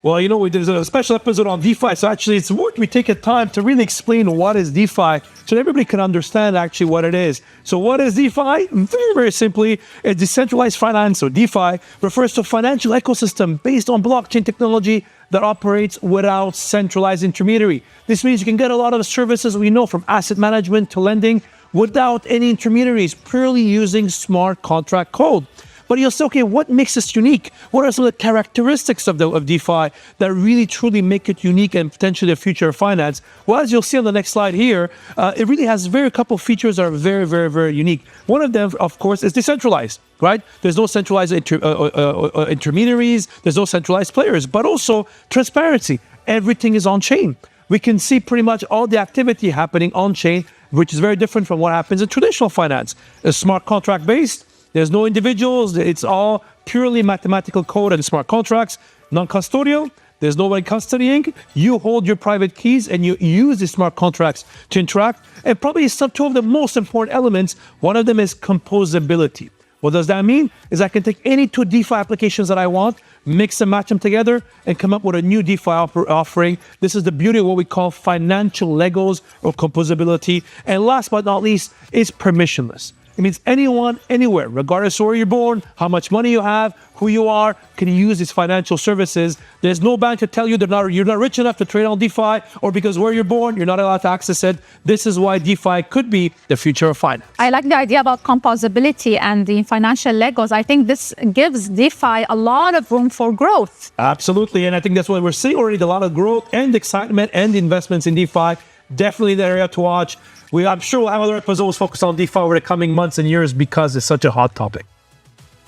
Well, there's a special episode on DeFi, so actually it's worth we take a time to really explain what is DeFi so everybody can understand actually what it is. So what is DeFi? Very, very simply, it's decentralized finance, so DeFi refers to a financial ecosystem based on blockchain technology that operates without centralized intermediary. This means you can get a lot of the services we know from asset management to lending without any intermediaries, purely using smart contract code. But you'll say, okay, what makes this unique? What are some of the characteristics of DeFi that really truly make it unique and potentially the future of finance? Well, as you'll see on the next slide here, it really has very couple features that are very, very, very unique. One of them, of course, is decentralized, right? There's no centralized intermediaries, there's no centralized players, but also transparency. Everything is on chain. We can see pretty much all the activity happening on chain, which is very different from what happens in traditional finance. It's smart contract based. There's no individuals. It's all purely mathematical code and smart contracts. Non-custodial. There's nobody custodying. You hold your private keys and you use the smart contracts to interact. And probably some two of the most important elements. One of them is composability. What does that mean? Is I can take any two DeFi applications that I want, mix and match them together, and come up with a new DeFi offering. This is the beauty of what we call financial Legos or composability. And last but not least, is permissionless. It means anyone, anywhere, regardless of where you're born, how much money you have, who you are, can use these financial services. There's no bank to tell you you're not rich enough to trade on DeFi, or because where you're born, you're not allowed to access it. This is why DeFi could be the future of finance. I like the idea about composability and the financial Legos. I think this gives DeFi a lot of room for growth. Absolutely, and I think that's why we're seeing already a lot of growth and excitement and investments in DeFi. Definitely the area to watch. I'm sure we'll have other episodes focused on DeFi over the coming months and years because it's such a hot topic.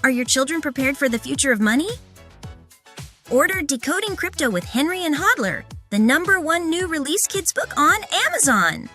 Are your children prepared for the future of money? Order Decoding Crypto with Henri and Hodler, the #1 new release kids book on Amazon.